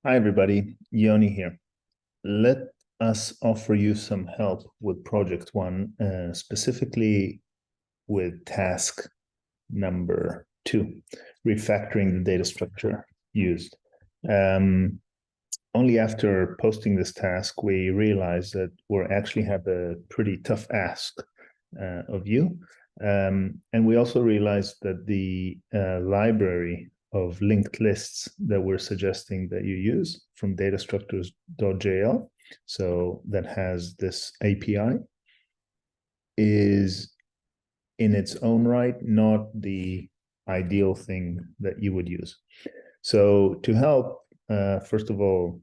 Hi, everybody. Yoni here. Let us offer you some help with project one, specifically with task number 2, refactoring the data structure used. Only after posting this task, we realized that we actually have a pretty tough ask of you. And we also realized that the library of linked lists that we're suggesting that you use from datastructures.jl, so that has this API, is in its own right not the ideal thing that you would use. So to help, first of all,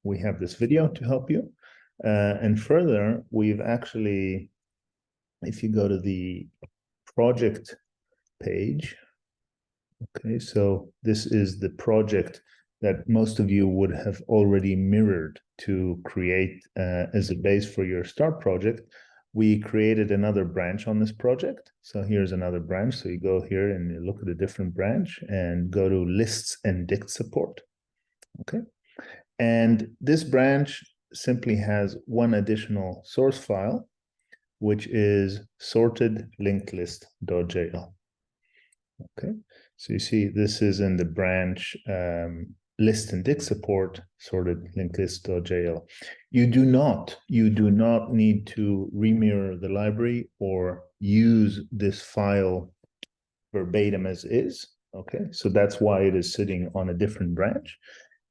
we have this video to help you. And further, we've actually, if you go to the project page, okay, so this is the project that most of you would have already mirrored to create as a base for your start project. We created another branch on this project. So here's another branch. So you go here and you look at a different branch and go to lists and dict support. Okay. And this branch simply has one additional source file, which is sorted linked list.jl. Okay, so you see this is in the branch list and dict support sorted linked list.jl. You do not need to remirror the library or use this file verbatim as is. Okay, so that's why it is sitting on a different branch.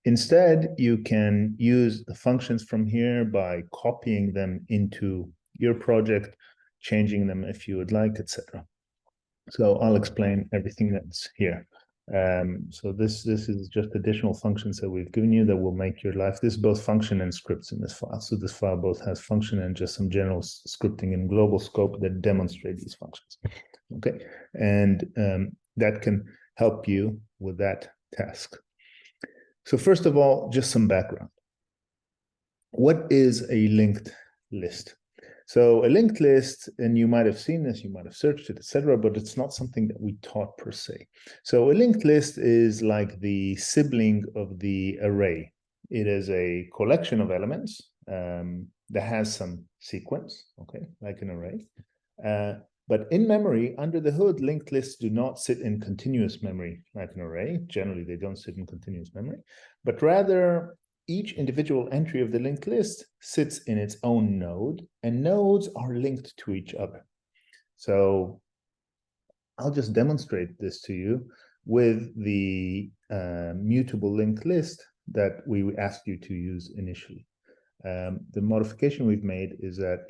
Instead, you can use the functions from here by copying them into your project, changing them if you would like, etc. So I'll explain everything that's here. So this is just additional functions that we've given you that will make your life. This is both function and scripts in this file. So this file both has function and just some general scripting and global scope that demonstrate these functions. Okay, and that can help you with that task. So first of all, just some background. What is a linked list? So a linked list, and you might have seen this, you might have searched it, etc., but it's not something that we taught per se. So a linked list is like the sibling of the array. It is a collection of elements that has some sequence, okay, like an array. But in memory, under the hood, linked lists do not sit in continuous memory like an array. Generally, they don't sit in continuous memory, but rather each individual entry of the linked list sits in its own node, and nodes are linked to each other. So I'll just demonstrate this to you with the mutable linked list that we asked you to use initially. The modification we've made is that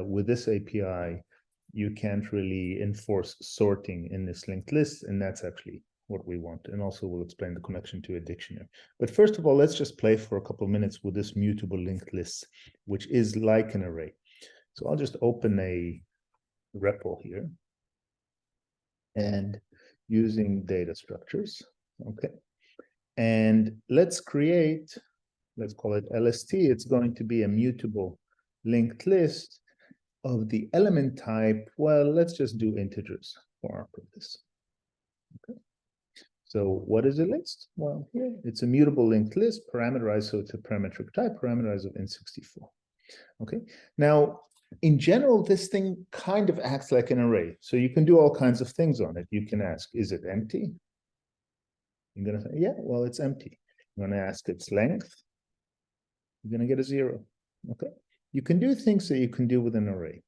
with this API, you can't really enforce sorting in this linked list, and that's actually what we want. And also we'll explain the connection to a dictionary. But first of all, let's just play for a couple of minutes with this mutable linked list, which is like an array. So I'll just open a REPL here and using data structures, okay. And let's create, let's call it LST. It's going to be a mutable linked list of the element type. Well, let's just do integers for our purpose. Okay. So what is a list? Well, here it's a mutable linked list, parameterized, so it's a parametric type, parameterized of int64. Okay. Now, in general, this thing kind of acts like an array. So you can do all kinds of things on it. You can ask, is it empty? You're going to say, yeah, well, it's empty. You're going to ask its length. You're going to get a 0. Okay. You can do things that you can do with an array.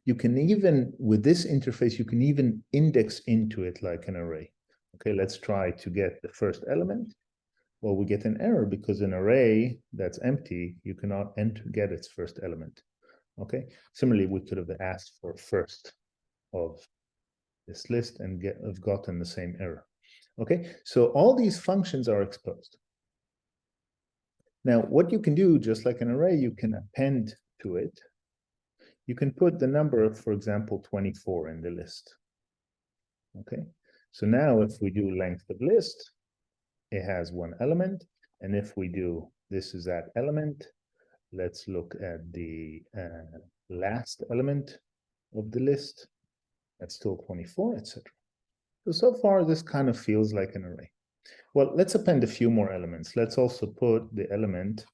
You can even, with this interface, you can even index into it like an array. Okay, let's try to get the first element. Well, we get an error because an array that's empty, you cannot get its first element. Okay, similarly, we could have asked for first of this list and have gotten the same error. Okay, so all these functions are exposed. Now, what you can do, just like an array, you can append to it. You can put the number, for example, 24 in the list. Okay, so now if we do length of list, it has one element. And if we do this is that element, let's look at the last element of the list. That's still 24, etc. So far, this kind of feels like an array. Well, let's append a few more elements. Let's also put the element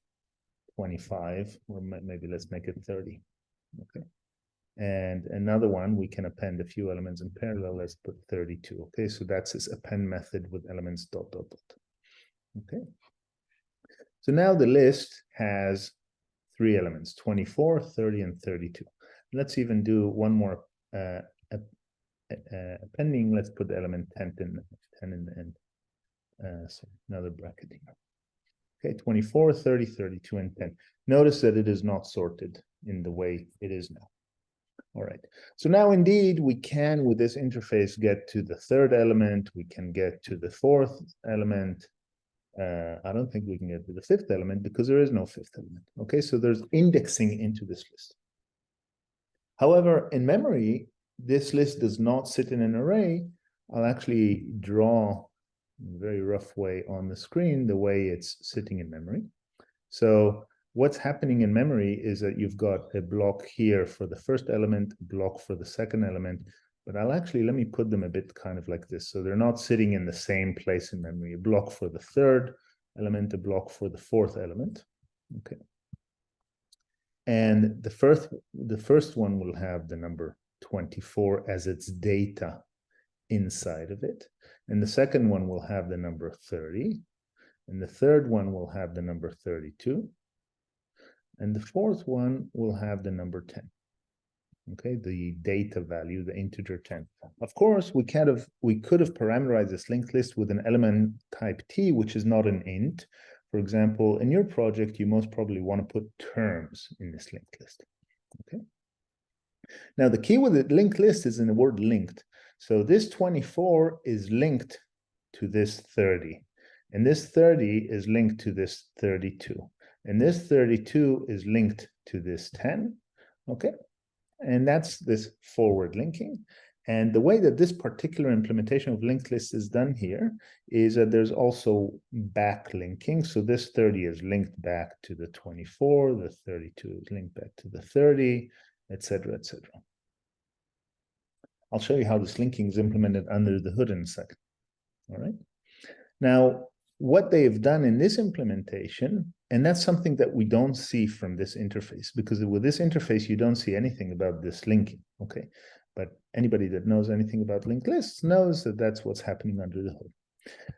25, or maybe let's make it 30. Okay. And another one, we can append a few elements in parallel. Let's put 32. Okay, so that's this append method with elements dot, dot, dot. Okay. So now the list has 3 elements, 24, 30, and 32. Let's even do one more appending. Let's put the element 10 in the end. So another bracket here. Okay, 24, 30, 32, and 10. Notice that it is not sorted in the way it is now. All right. So now indeed we can, with this interface, get to the 3rd element. We can get to the 4th element. I don't think we can get to the 5th element because there is no 5th element. Okay, so there's indexing into this list. However, in memory, this list does not sit in an array. I'll actually draw in a very rough way on the screen the way it's sitting in memory. So what's happening in memory is that you've got a block here for the 1st element, a block for the 2nd element, but let me put them a bit kind of like this. So they're not sitting in the same place in memory. A block for the 3rd element, a block for the 4th element. Okay. And the first one will have the number 24 as its data inside of it. And the second one will have the number 30. And the third one will have the number 32. And the 4th one will have the number 10. Okay, the data value, the integer 10. Of course, we could have parameterized this linked list with an element type T, which is not an int. For example, in your project, you most probably want to put terms in this linked list. Okay. Now, the key with the linked list is in the word linked. So this 24 is linked to this 30. And this 30 is linked to this 32. And this 32 is linked to this 10. Okay. And that's this forward linking. And the way that this particular implementation of linked lists is done here is that there's also back linking. So this 30 is linked back to the 24, the 32 is linked back to the 30, etc., etc. I'll show you how this linking is implemented under the hood in a second. All right. Now, what they've done in this implementation, and that's something that we don't see from this interface, because with this interface, you don't see anything about this linking, okay? But anybody that knows anything about linked lists knows that that's what's happening under the hood.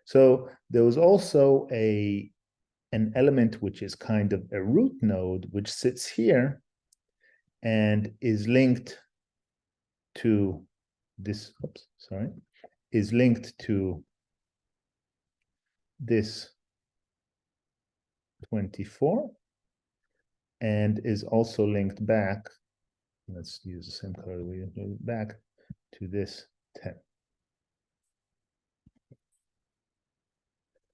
So there was also an element which is kind of a root node, which sits here and is linked to this, is linked to this 24 and is also linked back, let's use the same color we used, back to this 10.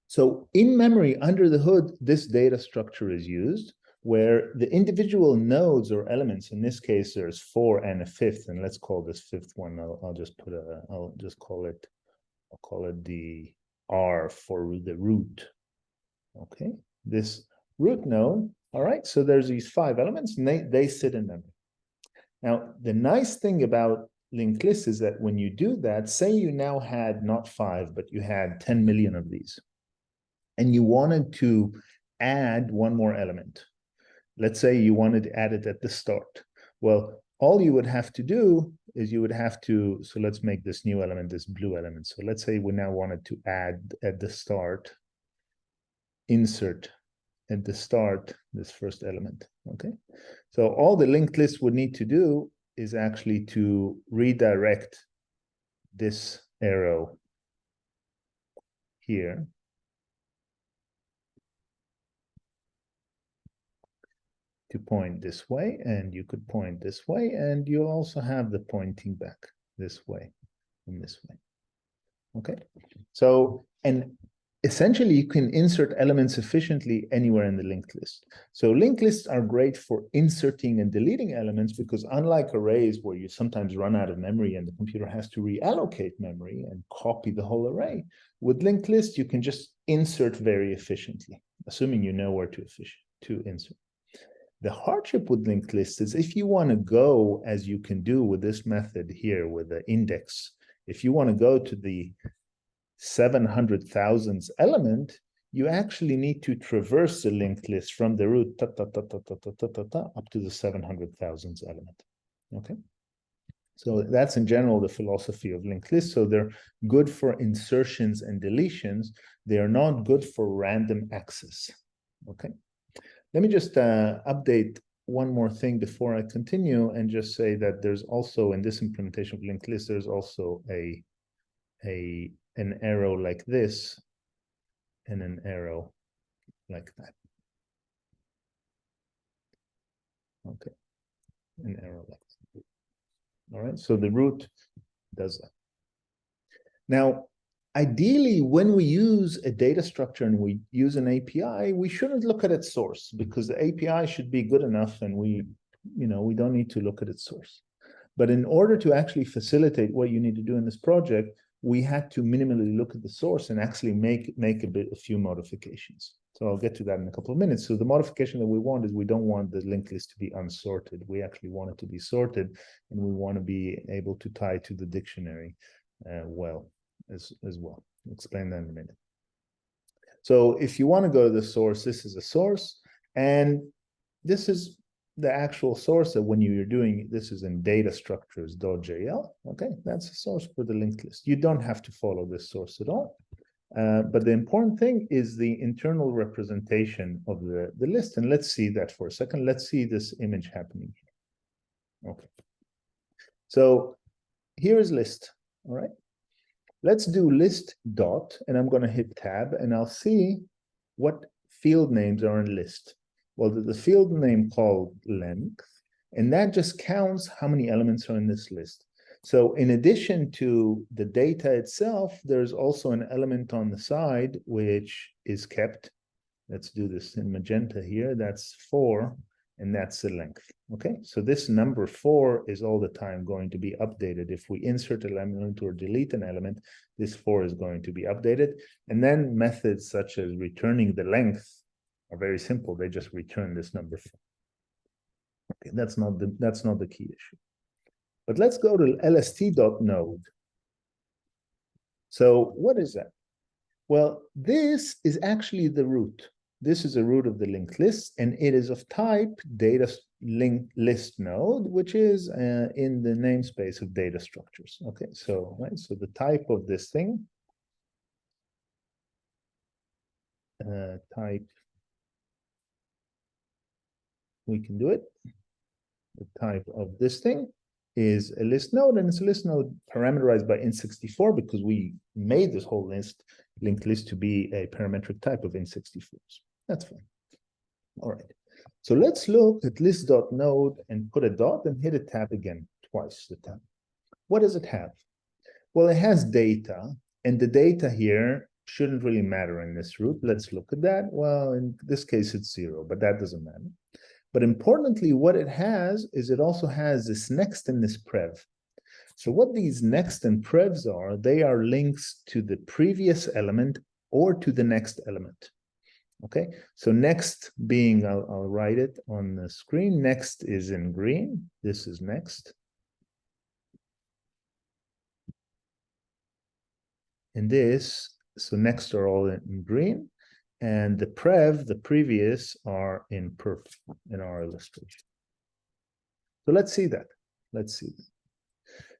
So in memory, under the hood, this data structure is used where the individual nodes or elements, in this case, there's 4 and a 5th, and let's call this 5th one, I'll just call it the R for the root. Okay, this root node. All right, so there's these 5 elements, and they sit in memory. Now, the nice thing about linked lists is that when you do that, say you now had not 5, but you had 10 million of these, and you wanted to add one more element. Let's say you wanted to add it at the start. Well, all you would have to do is you would have to, so let's make this new element, this blue element. So let's say we now wanted to add at the start, insert at the start, this first element, okay? So all the linked list would need to do is actually to redirect this arrow here to point this way, and you could point this way, and you'll also have the pointing back this way and this way. Okay, so, and essentially you can insert elements efficiently anywhere in the linked list. So linked lists are great for inserting and deleting elements because unlike arrays where you sometimes run out of memory and the computer has to reallocate memory and copy the whole array, with linked lists you can just insert very efficiently, assuming you know where to insert. The hardship with linked lists is if you want to go, as you can do with this method here with the index, if you want to go to the 700,000th element, you actually need to traverse the linked list from the root up to the 700,000th element. Okay. So that's in general the philosophy of linked lists. So they're good for insertions and deletions. They are not good for random access. Okay. Let me just update one more thing before I continue and just say that there's also in this implementation of linked lists, there's also an arrow like this and an arrow like that. Okay, an arrow like that. All right, so the root does that. Now, ideally, when we use a data structure and we use an API, we shouldn't look at its source because the API should be good enough and we don't need to look at its source. But in order to actually facilitate what you need to do in this project, we had to minimally look at the source and actually make a few modifications. So I'll get to that in a couple of minutes. So the modification that we want is we don't want the linked list to be unsorted. We actually want it to be sorted, and we want to be able to tie to the dictionary well as well. I'll explain that in a minute. So if you want to go to the source, this is a source, and this is the actual source that when you're doing this is in data structures.jl. Okay, that's the source for the linked list. You don't have to follow this source at all. But the important thing is the internal representation of the list. And let's see that for a second. Let's see this image happening here. Okay. So here is list. All right. Let's do list dot, and I'm going to hit tab, and I'll see what field names are in list. Well, there's a field name called length, and that just counts how many elements are in this list. So in addition to the data itself, there's also an element on the side which is kept. Let's do this in magenta here. That's 4, and that's the length. Okay, so this number 4 is all the time going to be updated. If we insert an element or delete an element, this 4 is going to be updated. And then methods such as returning the length are very simple. They just return this number 4. Okay, that's not the key issue. But let's go to lst.node. So what is that? Well, this is actually the root. This is a root of the linked list, and it is of type data linked list node, which is in the namespace of data structures. Okay, so so the type of this thing, type, we can do it. The type of this thing is a list node, and it's a list node parameterized by int64 because we made this whole linked list to be a parametric type of int64s. That's fine. All right. So let's look at list.node and put a dot and hit a tab again, twice the tab. What does it have? Well, it has data, and the data here shouldn't really matter in this root. Let's look at that. Well, in this case, it's 0, but that doesn't matter. But importantly, what it has is it also has this next and this prev. So what these next and prevs are, they are links to the previous element or to the next element. Okay, so next being, I'll write it on the screen. Next is in green. This is next. And this, so next are all in green. And the prev, the previous, are in purple in our illustration. So let's see that. Let's see.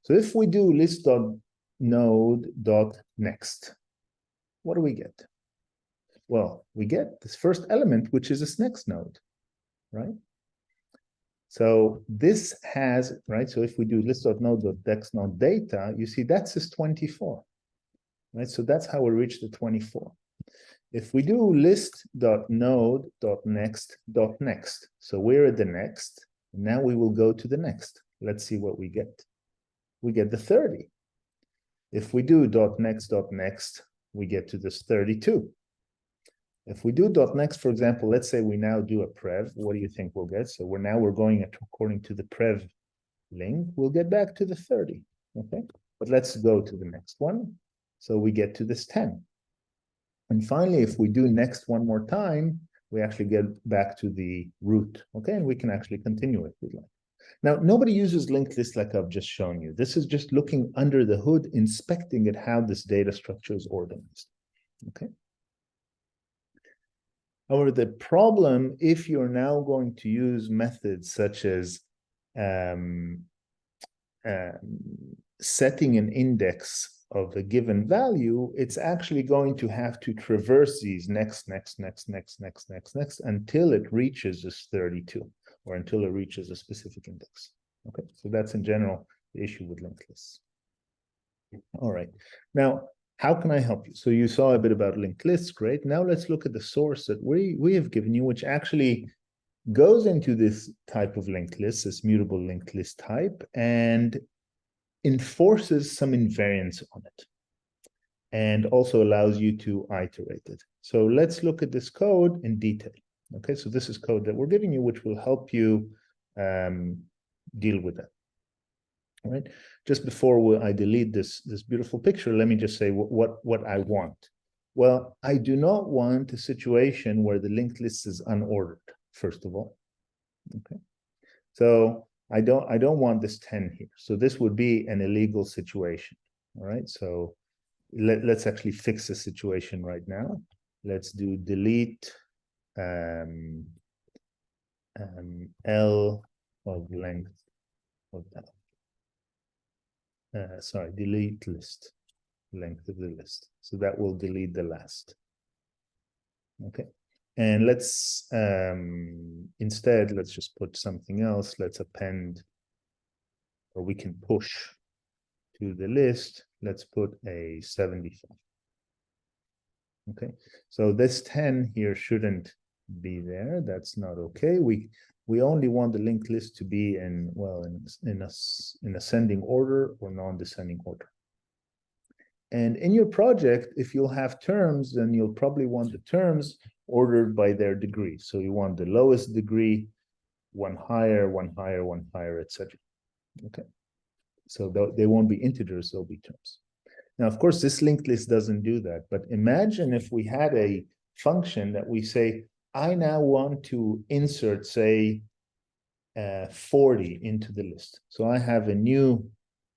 So if we do list.node.next, what do we get? Well, we get this first element, which is this next node, right? So this has, right? So if we do list.node.next node data, you see that's this 24, right? So that's how we reach the 24. If we do list.node.next.next, so we're at the next, now we will go to the next. Let's see what we get. We get the 30. If we do .next.next, we get to this 32. If we do .next, for example, let's say we now do a prev, what do you think we'll get? So we're going according to the prev link, we'll get back to the 30, okay? But let's go to the next one. So we get to this 10. And finally, if we do next one more time, we actually get back to the root, okay? And we can actually continue it if we like. Now, nobody uses linked list like I've just shown you. This is just looking under the hood, inspecting at how this data structure is organized. Okay. However, the problem, if you're now going to use methods such as setting an index of a given value, it's actually going to have to traverse these next, until it reaches this 32, or until it reaches a specific index. Okay, so that's in general the issue with linked lists. All right, now, how can I help you? So you saw a bit about linked lists, great. Now let's look at the source that we have given you, which actually goes into this type of linked list, this mutable linked list type, and enforces some invariance on it, and also allows you to iterate it. So let's look at this code in detail. Okay, so this is code that we're giving you, which will help you deal with that. All right, just before I delete this beautiful picture, let me just say what I want. Well, I do not want a situation where the linked list is unordered, first of all. Okay, so I don't want this 10 here. So this would be an illegal situation. All right, so let's actually fix the situation right now. Let's do delete L of length of that. Sorry, delete list, length of the list. So that will delete the last. Okay. And let's, instead, let's just put something else. Let's append, or we can push to the list. Let's put a 75. Okay. So this 10 here shouldn't be there. That's not okay. We only want the linked list to be in, well, in ascending order or non-descending order. And in your project, if you'll have terms, then you'll probably want the terms ordered by their degree. So you want the lowest degree, one higher, etc. Okay. So they won't be integers, they'll be terms. Now, of course, this linked list doesn't do that, but imagine if we had a function that we say, I now want to insert, say, 40 into the list. So I have a new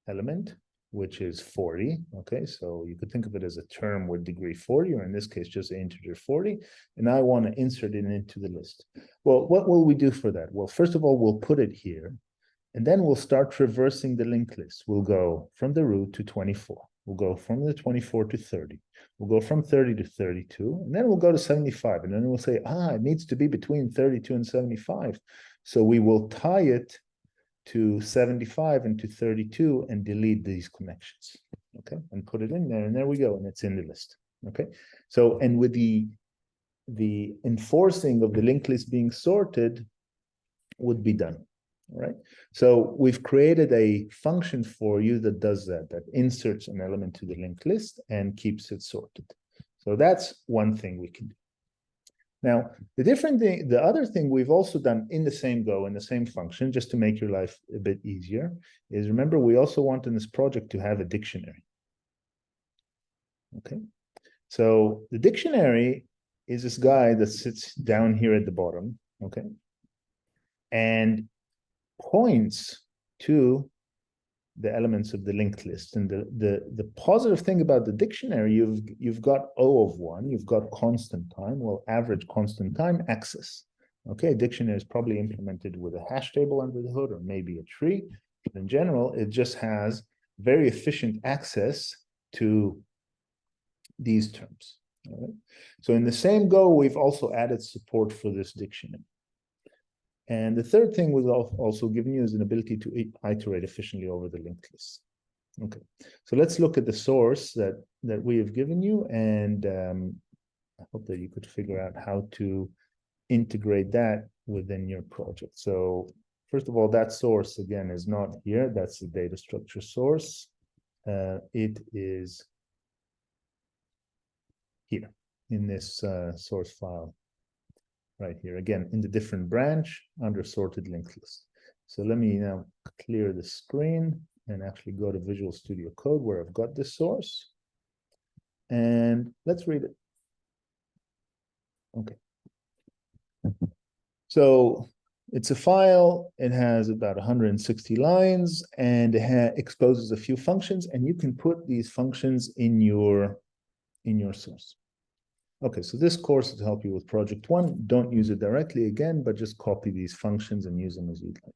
element, which is 40. Okay, so you could think of it as a term with degree 40, or in this case, just an integer 40, and I want to insert it into the list. Well, what will we do for that? Well, first of all, we'll put it here, and then we'll start traversing the linked list. We'll go from the root to 24. We'll go from the 24 to 30. We'll go from 30 to 32, and then we'll go to 75. And then we'll say, it needs to be between 32 and 75. So we will tie it to 75 and to 32 and delete these connections. Okay, and put it in there, and there we go, and it's in the list. Okay, so, and with the enforcing of the linked list being sorted would be done. All right, so we've created a function for you that does that inserts an element to the linked list and keeps it sorted. So that's one thing we can do. Now, the other thing we've also done in the same Go, in the same function, just to make your life a bit easier, is remember, we also want in this project to have a dictionary. Okay, so the dictionary is this guy that sits down here at the bottom, okay, and points to the elements of the linked list. And the positive thing about the dictionary, you've got O of 1, you've got constant time, well, average constant time access. Okay, dictionary is probably implemented with a hash table under the hood, or maybe a tree. But in general, it just has very efficient access to these terms. All right? So in the same Go, we've also added support for this dictionary. And the third thing we've also given you is an ability to iterate efficiently over the linked list. Okay, so let's look at the source that we have given you, and I hope that you could figure out how to integrate that within your project. So first of all, that source, again, is not here. That's the data structure source. It is here in this source file. Right here, again, in the different branch under sorted linked list. So let me now clear the screen and actually go to Visual Studio Code where I've got this source. And let's read it. Okay. So It's a file. It has about 160 lines, and it exposes a few functions, and you can put these functions in your source. Okay, so this course is to help you with project one. Don't use it directly again, but just copy these functions and use them as you'd like.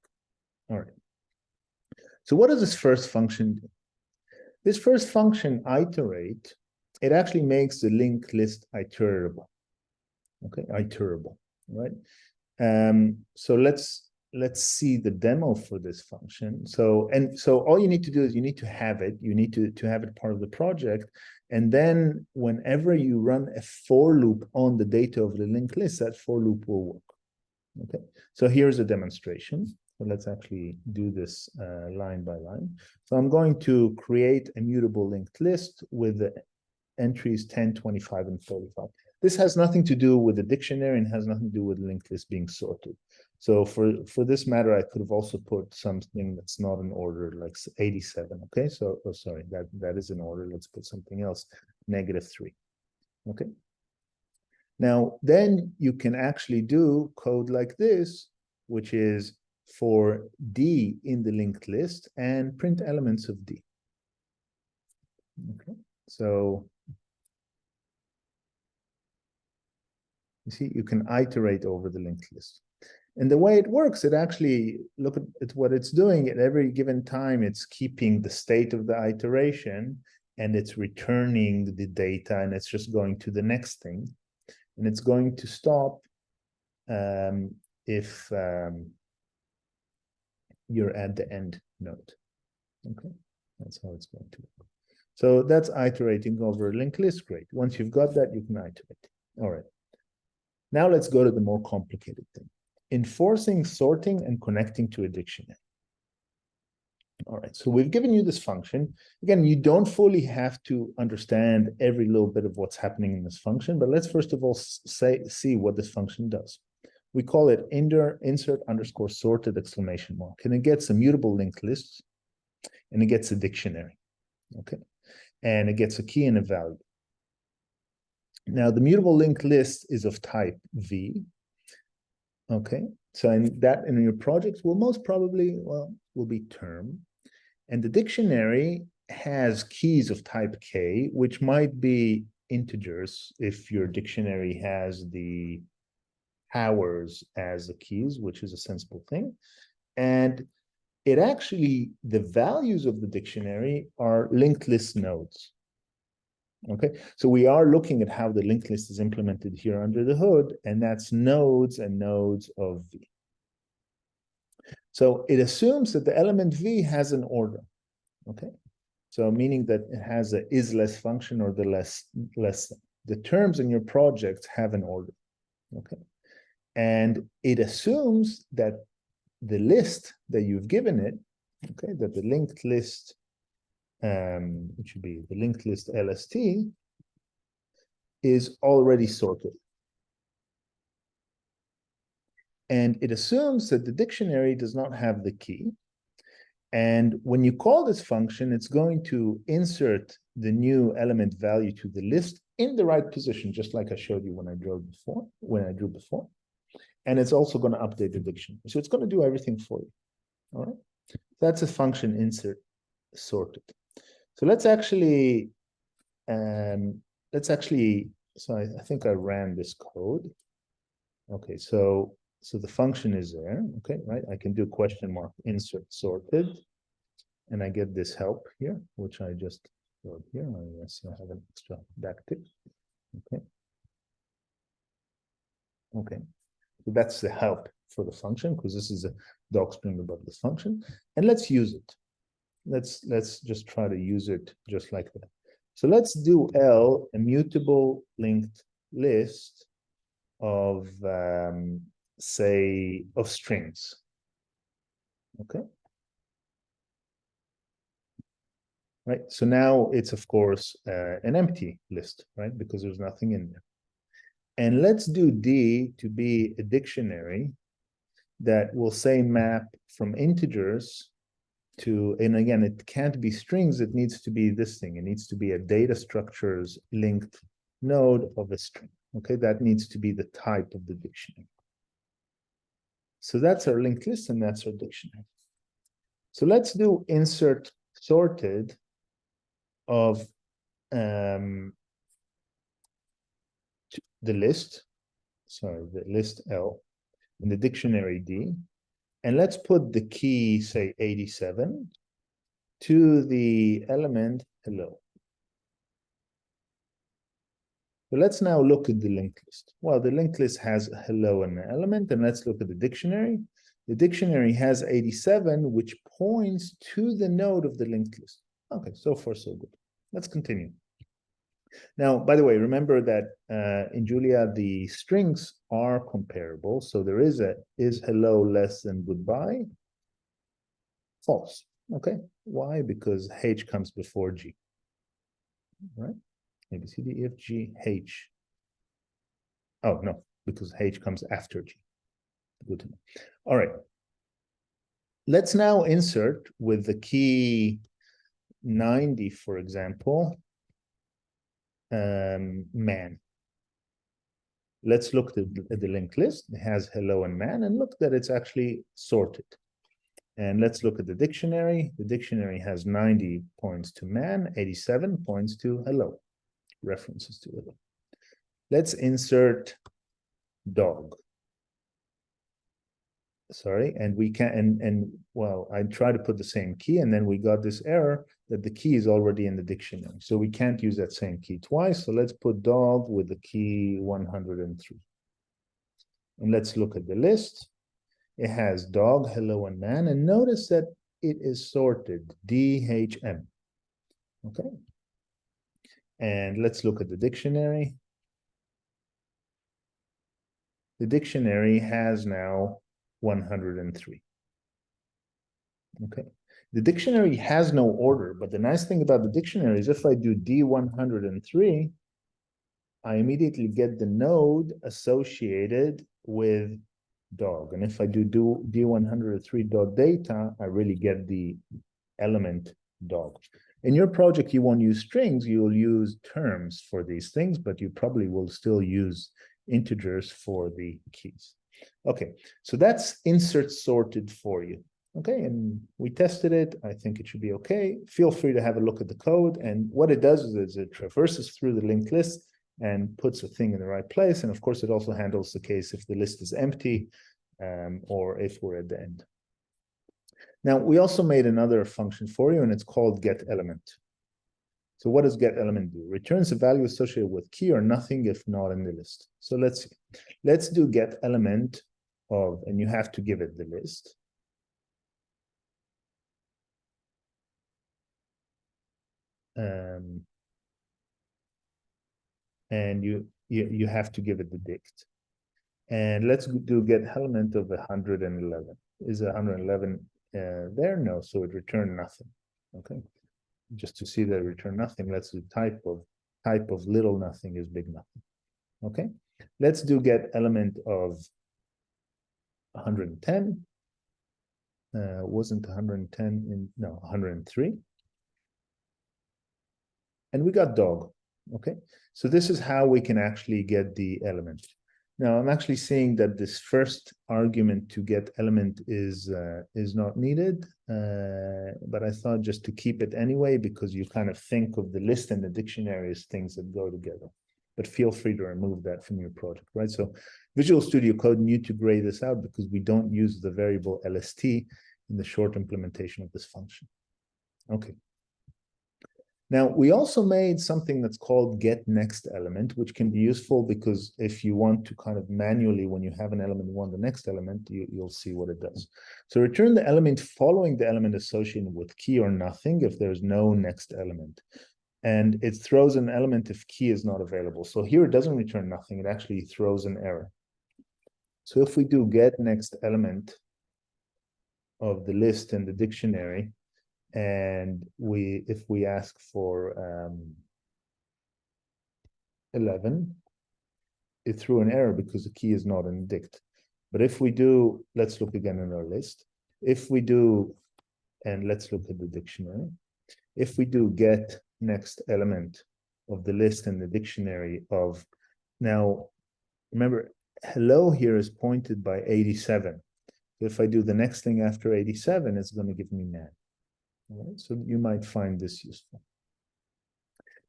All right. So what does this first function do? This first function, iterate, it actually makes the linked list iterable. Okay, iterable, right? So let's see the demo for this function. So all you need to do is you need to have it. You need to have it part of the project. And then whenever you run a for loop on the data of the linked list, that for loop will work. Okay, so here's a demonstration. So let's actually do this line by line. So I'm going to create a mutable linked list with the entries 10, 25, and 35. This has nothing to do with the dictionary and has nothing to do with linked list being sorted. So for this matter, I could have also put something that's not in order, like 87. Okay, so sorry, that is in order. Let's put something else, -3. Okay. Now, then you can actually do code like this, which is for D in the linked list and print elements of D. Okay, so you see, you can iterate over the linked list. And the way it works, it actually, look at what it's doing at every given time, it's keeping the state of the iteration and it's returning the data and it's just going to the next thing. And it's going to stop if you're at the end node. Okay, that's how it's going to work. So that's iterating over a linked list. Great. Once you've got that, you can iterate. All right. Now let's go to the more complicated thing. Enforcing sorting and connecting to a dictionary. All right, so we've given you this function. Again, you don't fully have to understand every little bit of what's happening in this function, but let's first of all see what this function does. We call it insert underscore sorted exclamation mark, and it gets a mutable linked list, and it gets a dictionary, okay? And it gets a key and a value. Now, the mutable linked list is of type V, okay? So in your project will most probably, well, will be term. And the dictionary has keys of type K, which might be integers if your dictionary has the powers as the keys, which is a sensible thing. And it actually, the values of the dictionary are linked list nodes. Okay, so we are looking at how the linked list is implemented here under the hood, and that's nodes and nodes of V. So it assumes that the element V has an order. Okay, so meaning that it has a is less function or the less. The terms in your project have an order. Okay, and it assumes that the list that you've given it, okay, that the linked list, it should be the linked list LST, is already sorted. And it assumes that the dictionary does not have the key. And when you call this function, it's going to insert the new element value to the list in the right position, just like I showed you when I drew before. And it's also going to update the dictionary. So it's going to do everything for you. All right. That's a function insert sorted. So let's actually, so I think I ran this code. Okay, so the function is there, okay, right? I can do question mark insert sorted, and I get this help here, which I just wrote here. I guess I have an extra backtick. Okay. Okay, so that's the help for the function, because this is a doc string about this function, and let's use it. Let's just try to use it just like that. So let's do L, a mutable linked list of say of strings. Okay. Right. So now it's of course an empty list, right? Because there's nothing in there. And let's do D to be a dictionary that will say map from integers to, and again, it can't be strings, it needs to be this thing. It needs to be a data structures linked node of a string. Okay, that needs to be the type of the dictionary. So that's our linked list and that's our dictionary. So let's do insert sorted of the list, sorry, the list L in the dictionary D. And let's put the key, say 87, to the element hello. So let's now look at the linked list. Well, the linked list has hello in the element, and let's look at the dictionary. The dictionary has 87, which points to the node of the linked list. Okay, so far so good. Let's continue. Now, by the way, remember that in Julia, the strings are comparable. So there is hello less than goodbye? False. Okay, why? Because H comes before G, right? A, B, C, D, E, F, G, H. Oh, no, because H comes after G. Good to know. All right. Let's now insert with the key 90, for example, man. Let's look at the linked list. It has hello and man, and look that it's actually sorted. And let's look at the dictionary. The dictionary has 90 points to man, 87 points to hello, references to hello. Let's insert dog. Sorry, and we can, well, I tried to put the same key, and then we got this error that the key is already in the dictionary. So we can't use that same key twice. So let's put dog with the key 103. And let's look at the list. It has dog, hello, and man. And notice that it is sorted, DHM. Okay. And let's look at the dictionary. The dictionary has now 103. Okay. The dictionary has no order, but the nice thing about the dictionary is if I do D103, I immediately get the node associated with dog. And if I do D103.data, I really get the element dog. In your project, you won't use strings, you'll use terms for these things, but you probably will still use integers for the keys. Okay, so that's insert sorted for you. Okay, and we tested it. I think it should be okay. Feel free to have a look at the code. And what it does is it traverses through the linked list and puts a thing in the right place. And of course, it also handles the case if the list is empty or if we're at the end. Now, we also made another function for you, and it's called getElement. So what does getElement do? Returns a value associated with key or nothing if not in the list. So let's see. Let's do getElement of, and you have to give it the list. And you have to give it the dict. And let's do getElement of 111. Is 111 there? No, so it returned nothing. Okay, just to see that it returned nothing, let's do type of little nothing is big nothing. Okay, let's do getElement of 110. Wasn't 110 in, no, 103. And we got dog. Okay, so this is how we can actually get the element. Now I'm actually seeing that this first argument to getElement is not needed, but I thought just to keep it anyway, because you kind of think of the list and the dictionary as things that go together. But feel free to remove that from your project, right? So Visual Studio Code need to gray this out because we don't use the variable LST in the short implementation of this function. Okay. Now, we also made something that's called getNextElement, which can be useful because if you want to kind of manually, when you have an element, you want the next element, you'll see what it does. So return the element following the element associated with key or nothing if there's no next element. And it throws an element if key is not available. So here it doesn't return nothing, it actually throws an error. So if we do getNextElement of the list in the dictionary, and if we ask for 11, it threw an error because the key is not in dict. But if we do, let's look again in our list. If we do, and let's look at the dictionary. If we do get next element of the list in the dictionary of, now remember, hello here is pointed by 87. if I do the next thing after 87, it's going to give me 9. All right, so you might find this useful.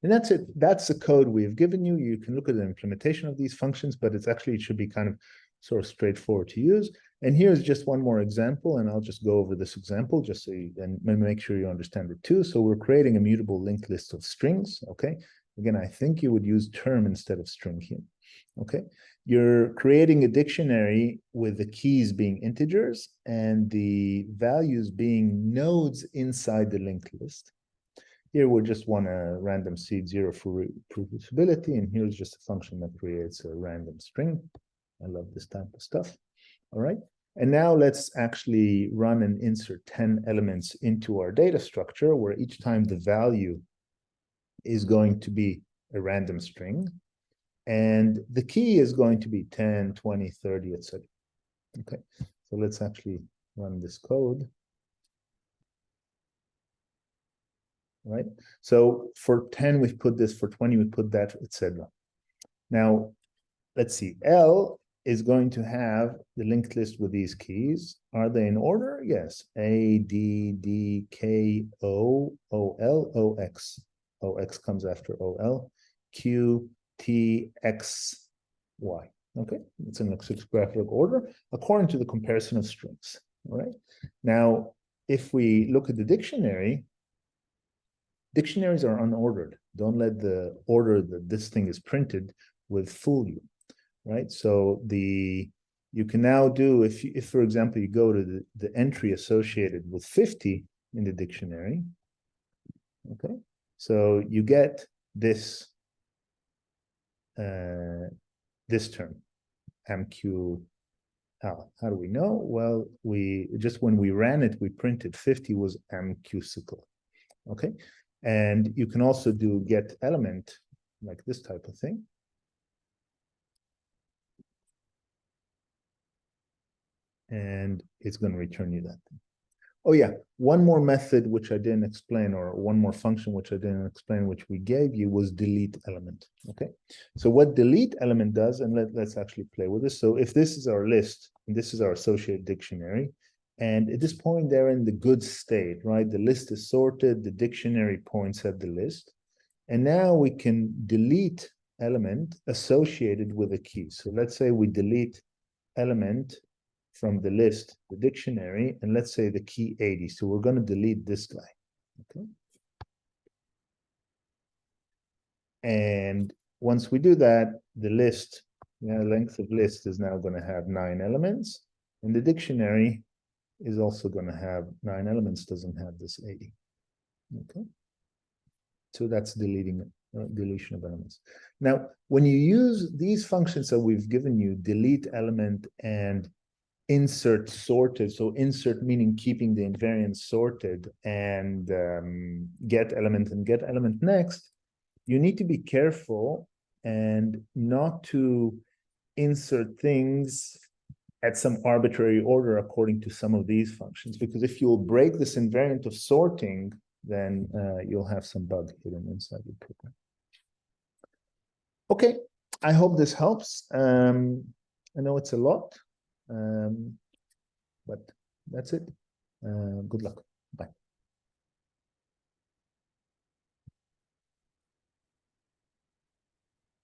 And that's it. That's the code we've given you. You can look at the implementation of these functions, but it's actually, it should be kind of sort of straightforward to use. And here's just one more example, and I'll just go over this example just so you and make sure you understand it too. So we're creating a mutable linked list of strings, okay? Again, I think you would use term instead of string here, okay? You're creating a dictionary with the keys being integers and the values being nodes inside the linked list. Here we just want a random seed 0 for reproducibility, and here's just a function that creates a random string. I love this type of stuff. All right. And now let's actually run and insert 10 elements into our data structure, where each time the value is going to be a random string, and the key is going to be 10, 20, 30, etc. Okay. So let's actually run this code. Right? So for 10, we've put this, for 20, we put that, etc. Now, let's see. L is going to have the linked list with these keys. Are they in order? Yes. A, D, D, K, O, O, L, O, X. O, X comes after O, L. Q, T, X, Y. Okay, it's in lexicographic order according to the comparison of strings. All right. Now, if we look at the dictionary, dictionaries are unordered. Don't let the order that this thing is printed with fool you, right? So you can now do, if for example, you go to the entry associated with 50 in the dictionary, okay? So you get this, this term, MQL. How do we know? Well, just when we ran it, we printed 50 was MQSQL, okay? And you can also do get element, like this type of thing. And it's going to return you that thing. Oh yeah, one more method which I didn't explain, or one more function which I didn't explain, which we gave you, was delete element, okay? So what delete element does, and let's actually play with this. So if this is our list, and this is our associated dictionary, and at this point, they're in the good state, right? The list is sorted, the dictionary points at the list. And now we can delete element associated with a key. So let's say we delete element from the list, the dictionary, and let's say the key 80. So we're going to delete this guy, okay? And once we do that, the list, length of list is now going to have 9 elements, and the dictionary is also going to have 9 elements, doesn't have this 80. Okay. So that's deletion of elements. Now, when you use these functions that we've given you, delete element and insert sorted, so insert meaning keeping the invariant sorted, and get element and get element next, you need to be careful and not to insert things at some arbitrary order according to some of these functions, because if you'll break this invariant of sorting, then you'll have some bug hidden inside your program. Okay, I hope this helps. I know it's a lot, but that's it. Good luck. Bye.